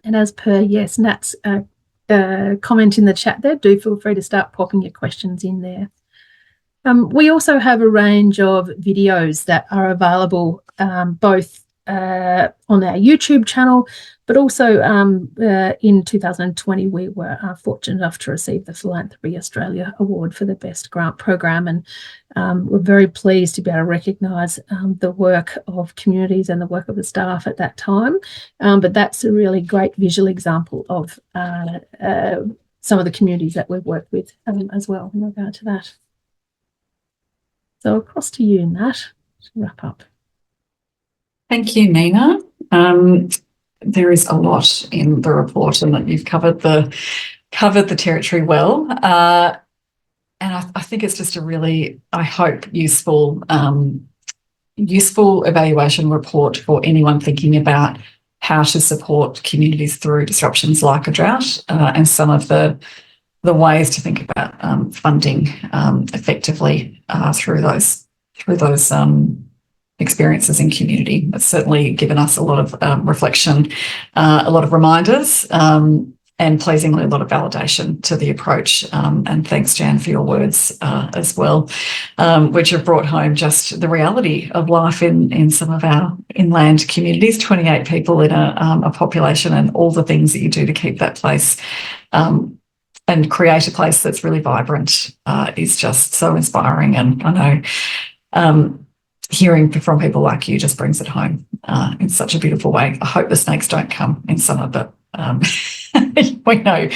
S2: And as per, yes, Nat's comment in the chat there, do feel free to start popping your questions in there. We also have a range of videos that are available both on our YouTube channel, but also in 2020 we were fortunate enough to receive the Philanthropy Australia Award for the Best Grant Program, and we're very pleased to be able to recognise the work of communities and the work of the staff at that time. But that's a really great visual example of some of the communities that we've worked with as well in regard to that. So across to you, Nat, to wrap up.
S1: Thank you, Nina. There is a lot in the report, and that you've covered the territory well. And I think it's just a really, I hope, useful evaluation report for anyone thinking about how to support communities through disruptions like a drought, and some of the ways to think about funding effectively through those experiences in community. It's certainly given us a lot of reflection, a lot of reminders, and pleasingly a lot of validation to the approach. And thanks, Jan, for your words as well, which have brought home just the reality of life in some of our inland communities, 28 people in a population, and all the things that you do to keep that place and create a place that's really vibrant is just so inspiring. And I know hearing from people like you just brings it home in such a beautiful way. I hope the snakes don't come in summer, but we know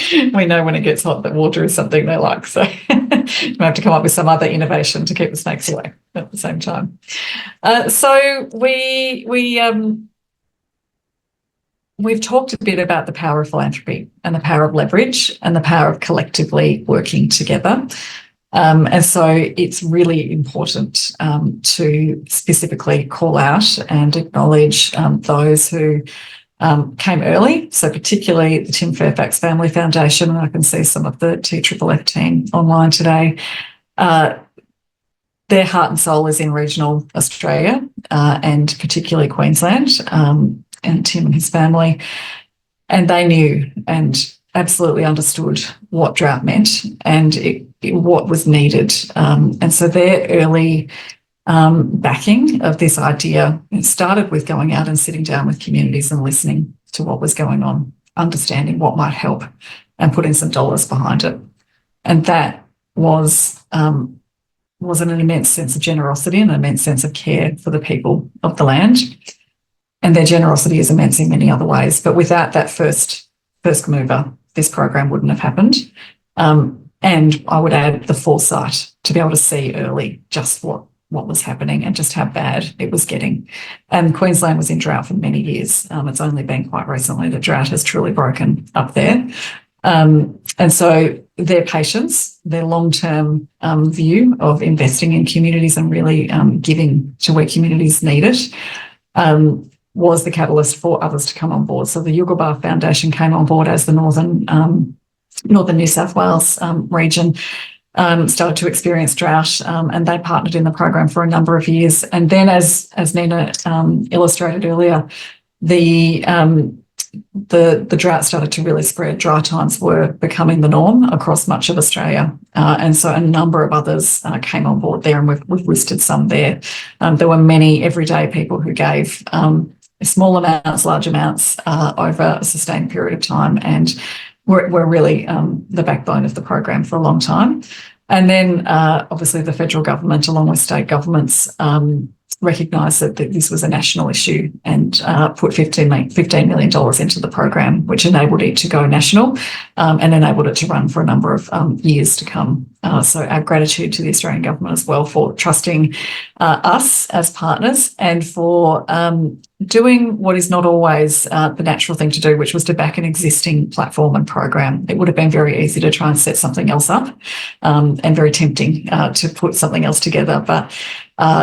S1: when it gets hot that water is something they like. So we have to come up with some other innovation to keep the snakes away at the same time. So we've talked a bit about the power of philanthropy and the power of leverage and the power of collectively working together. And so it's really important to specifically call out and acknowledge those who came early, so particularly the Tim Fairfax Family Foundation, and I can see some of the TFFF team online today. Their heart and soul is in regional Australia and particularly Queensland, and Tim and his family. And they knew and absolutely understood what drought meant and what was needed. And so their early backing of this idea, it started with going out and sitting down with communities and listening to what was going on, understanding what might help and putting some dollars behind it. And that was an immense sense of generosity and an immense sense of care for the people of the land. And their generosity is immense in many other ways. But without that first mover, this program wouldn't have happened. And I would add the foresight to be able to see early just what was happening and just how bad it was getting. And Queensland was in drought for many years. It's only been quite recently that drought has truly broken up there. And so their patience, their long-term view of investing in communities and really giving to where communities need it was the catalyst for others to come on board. So the Yugambeh Foundation came on board as the northern New South Wales region started to experience drought, and they partnered in the program for a number of years. And then, as Nina illustrated earlier, the drought started to really spread. Dry times were becoming the norm across much of Australia, and so a number of others came on board there, and we've listed some there. There were many everyday people who gave small amounts, large amounts over a sustained period of time, and were really the backbone of the program for a long time. And then obviously the federal government, along with state governments, recognised that this was a national issue and put $15 million into the program, which enabled it to go national and enabled it to run for a number of years to come. So our gratitude to the Australian government as well for trusting us as partners and for doing what is not always the natural thing to do, which was to back an existing platform and program. It would have been very easy to try and set something else up and very tempting to put something else together. But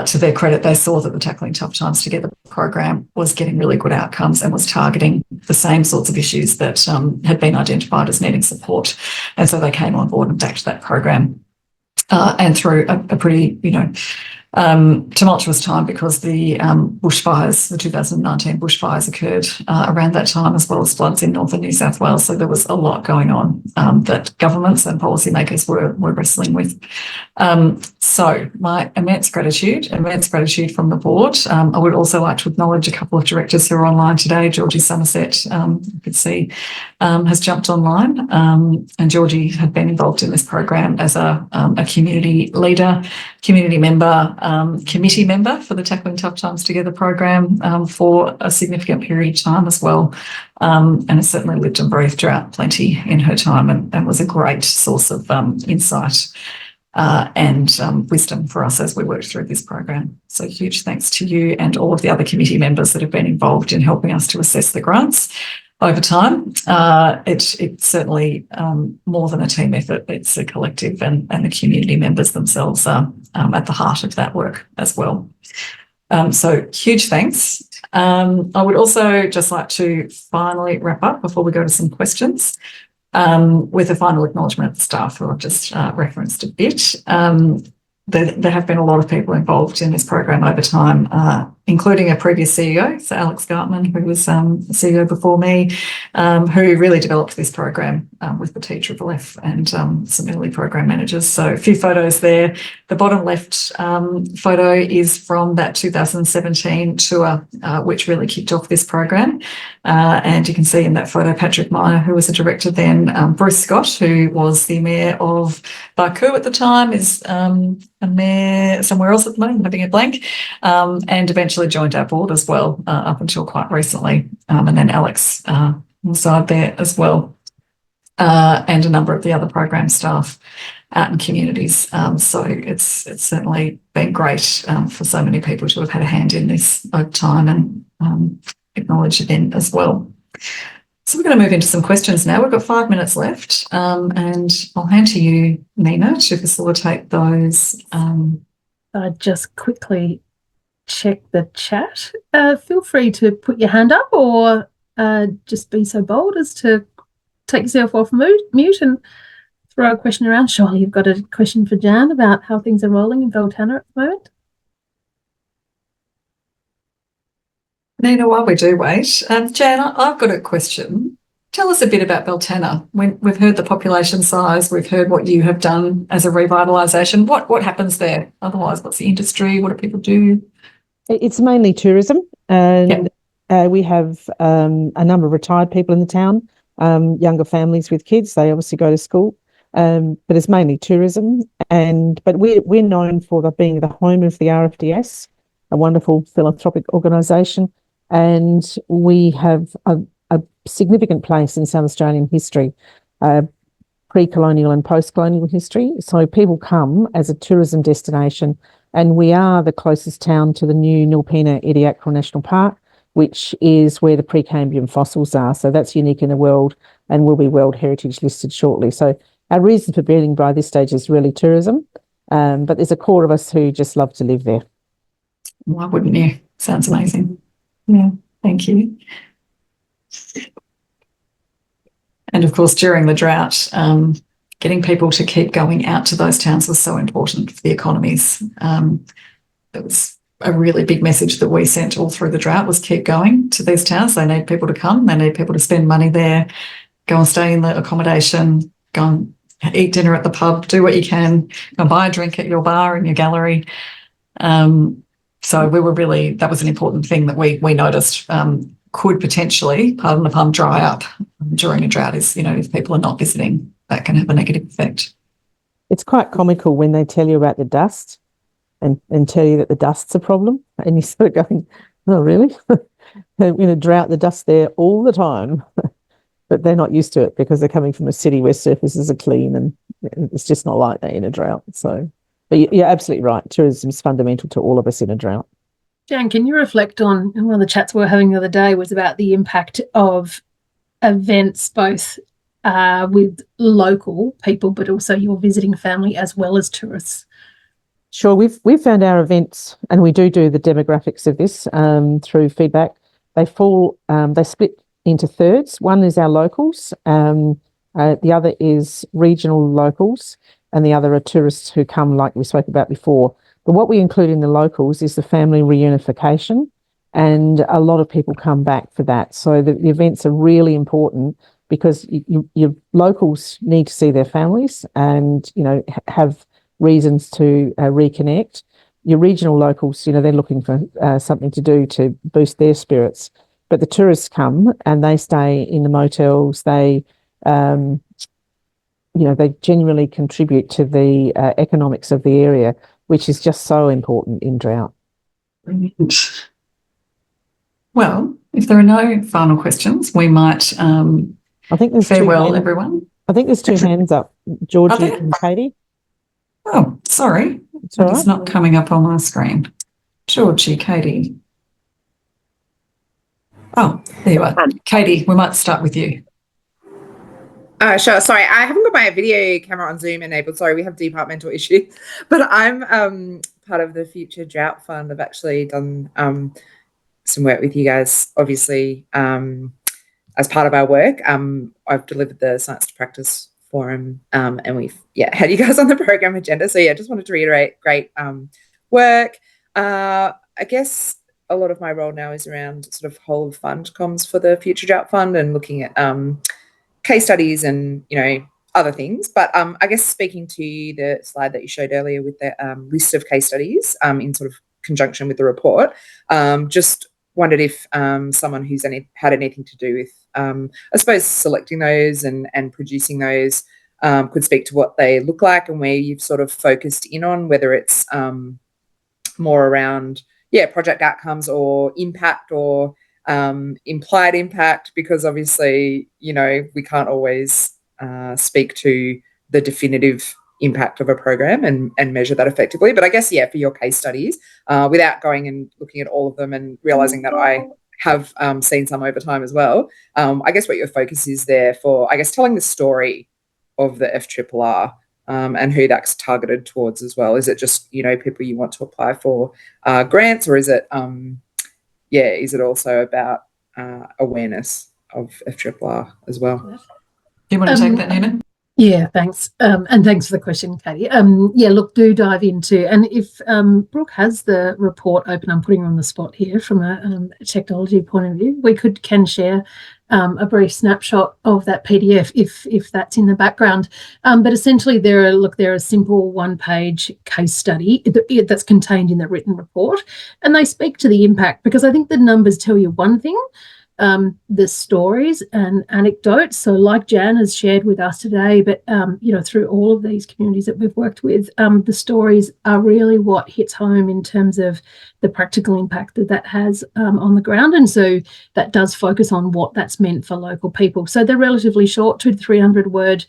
S1: to their credit, they saw that the Tackling Tough Times Together program was getting really good outcomes and was targeting the same sorts of issues that had been identified as needing support. And so they came on board and backed that program. And through a pretty, tumultuous time because the bushfires, the 2019 bushfires occurred around that time, as well as floods in northern New South Wales. So there was a lot going on that governments and policymakers were wrestling with. So my immense gratitude from the board. I would also like to acknowledge a couple of directors who are online today. Georgie Somerset, you could see, has jumped online, and Georgie had been involved in this program as a community leader, community member, committee member for the Tackling Tough Times Together program for a significant period of time as well, and has certainly lived and breathed drought plenty in her time, and was a great source of insight and wisdom for us as we worked through this program. So huge thanks to you and all of the other committee members that have been involved in helping us to assess the grants over time. It's certainly more than a team effort. It's a collective, and the community members themselves are at the heart of that work as well. So huge thanks. I would also just like to finally wrap up before we go to some questions with a final acknowledgement of the staff who I've just referenced a bit. There have been a lot of people involved in this program over time, including a previous CEO, so Alex Gartman, who was CEO before me, who really developed this program with the TFFF and some early program managers. So a few photos there. The bottom left photo is from that 2017 tour, which really kicked off this program. And you can see in that photo Patrick Meyer, who was a director then, Bruce Scott, who was the mayor of Barcoo at the time, is a mayor somewhere else at the moment, having a blank, and eventually joined our board as well up until quite recently. And then Alex on the side there as well, and a number of the other program staff out in communities. So it's certainly been great for so many people to have had a hand in this over time, and acknowledge it in as well. So we're going to move into some questions now. We've got 5 minutes left, and I'll hand to you, Nina, to facilitate those.
S2: Just quickly check the chat. Feel free to put your hand up, or just be so bold as to take yourself off mute and throw a question around. Surely you've got a question for Jan about how things are rolling in Beltana at the moment.
S1: Nina, while we do wait, Jan, I've got a question. Tell us a bit about Beltana. We've heard the population size, we've heard what you have done as a revitalisation. What happens there? Otherwise, what's the industry? What do people do?
S3: It's mainly tourism, and we have a number of retired people in the town, younger families with kids. They obviously go to school, but it's mainly tourism. But we're known for being the home of the RFDS, a wonderful philanthropic organisation, and we have a significant place in South Australian history, pre-colonial and post-colonial history. So people come as a tourism destination, and we are the closest town to the new Nilpena Ediacara National Park, which is where the Precambrian fossils are. So that's unique in the world and will be World Heritage listed shortly. So our reason for being by this stage is really tourism, but there's a core of us who just love to live there.
S1: Why wouldn't you? Sounds amazing. Yeah, thank you. And of course, during the drought, getting people to keep going out to those towns was so important for the economies. That was a really big message that we sent all through the drought, was keep going to these towns. They need people to come. They need people to spend money there, go and stay in the accommodation, go and eat dinner at the pub, do what you can, go and buy a drink at your bar and your gallery. So we were really, that was an important thing that we noticed could potentially, pardon the pun, dry up during a drought is, if people are not visiting, that can have a negative effect.
S3: It's quite comical when they tell you about the dust and tell you that the dust's a problem, and you're sort of going, oh, really? In a drought, the dust there all the time. But they're not used to it because they're coming from a city where surfaces are clean, and it's just not like that in a drought. So, but you're absolutely right. Tourism is fundamental to all of us in a drought.
S2: Jan, can you reflect on one of the chats we were having the other day was about the impact of events, both with local people, but also your visiting family as well as tourists?
S3: Sure, we've found our events, and we do the demographics of this through feedback. They split into thirds. One is our locals, the other is regional locals, and the other are tourists who come, like we spoke about before, But what we include in the locals is the family reunification, and a lot of people come back for that. So the events are really important because your locals need to see their families and, have reasons to reconnect. Your regional locals, they're looking for something to do to boost their spirits. But the tourists come and they stay in the motels. They genuinely contribute to the economics of the area, which is just so important in drought.
S1: Brilliant. Well, if there are no final questions, we might
S3: I think there's
S1: farewell everyone.
S3: I think there's two hands up, Georgie and Katie.
S1: Oh, sorry.
S3: It's all
S1: It's
S3: right.
S1: not coming up on my screen. Georgie, Katie. Oh, there you are. Katie, we might start with you.
S4: Sure. Sorry, I haven't got my video camera on Zoom enabled. Sorry, we have departmental issues. But I'm part of the Future Drought Fund. I've actually done some work with you guys, obviously, as part of our work. I've delivered the Science to Practice Forum, and we've had you guys on the program agenda. So just wanted to reiterate, great work. I guess a lot of my role now is around sort of whole of fund comms for the Future Drought Fund and looking at case studies and other things. But I guess speaking to the slide that you showed earlier with the list of case studies in sort of conjunction with the report, just wondered if someone who's had anything to do with I suppose selecting those and producing those could speak to what they look like and where you've sort of focused in on, whether it's more around project outcomes or impact or implied impact, because obviously we can't always speak to the definitive impact of a program and measure that effectively. But I guess for your case studies, without going and looking at all of them and realizing that I have seen some over time as well, I guess what your focus is there for, I guess, telling the story of the FRRR and who that's targeted towards as well. Is it just people you want to apply for grants, or is it is it also about awareness of FRRR as well?
S1: Do you want to take that, Nina?
S2: Yeah, thanks. And thanks for the question, Katie. Look, do dive into, and if Brooke has the report open, I'm putting her on the spot here from a technology point of view. We can share a brief snapshot of that PDF if that's in the background. But essentially, they're a simple one-page case study that's contained in the written report, and they speak to the impact, because I think the numbers tell you one thing. The stories and anecdotes, so like Jan has shared with us today, but through all of these communities that we've worked with, the stories are really what hits home in terms of the practical impact that has on the ground. And so that does focus on what that's meant for local people. So they're relatively short, 200 to 300 word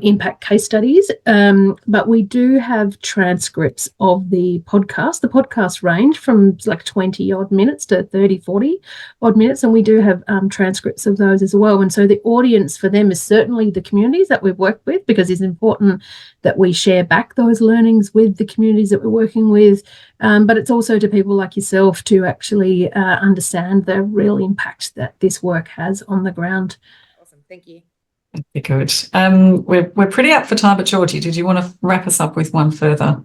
S2: impact case studies, but we do have transcripts of the podcast. The podcasts range from like 20 odd minutes to 30, 40 odd minutes, and we do have transcripts of those as well. And so the audience for them is certainly the communities that we've worked with, because it's important that we share back those learnings with the communities that we're working with, but it's also to people like yourself to actually understand the real impact that this work has on the ground.
S4: Awesome, thank you.
S1: Good. We're pretty up for time, but Georgie, did you want to wrap us up with one further?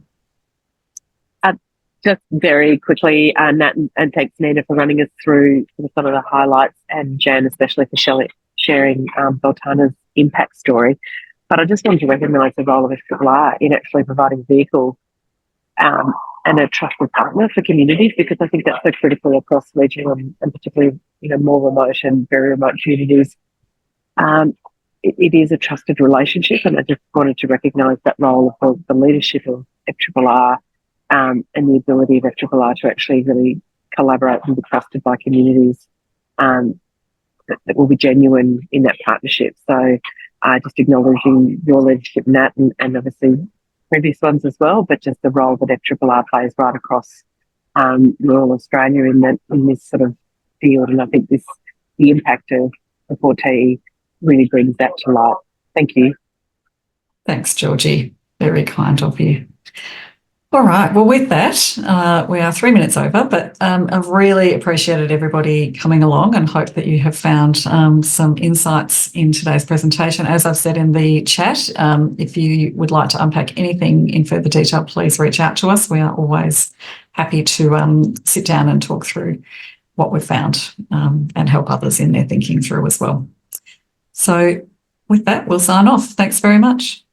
S5: Just very quickly, Nat, and thanks, Nina, for running us through some of the highlights, and Jan especially for sharing Beltana's impact story. But I just wanted to recognise the role of FRRR in actually providing a vehicle and a trusted partner for communities, because I think that's so critical across regional and particularly more remote and very remote communities. It is a trusted relationship, and I just wanted to recognise that role of the leadership of FRRR and the ability of FRRR to actually really collaborate and be trusted by communities that will be genuine in that partnership. So just acknowledging your leadership, Nat, and obviously previous ones as well, but just the role that FRRR plays right across rural Australia in this sort of field. And I think the impact of the 4T really brings that to light. Thank you.
S1: Thanks, Georgie. Very kind of you. All right. Well, with that, we are 3 minutes over, but I've really appreciated everybody coming along and hope that you have found some insights in today's presentation. As I've said in the chat, if you would like to unpack anything in further detail, please reach out to us. We are always happy to sit down and talk through what we've found and help others in their thinking through as well. So with that, we'll sign off. Thanks very much.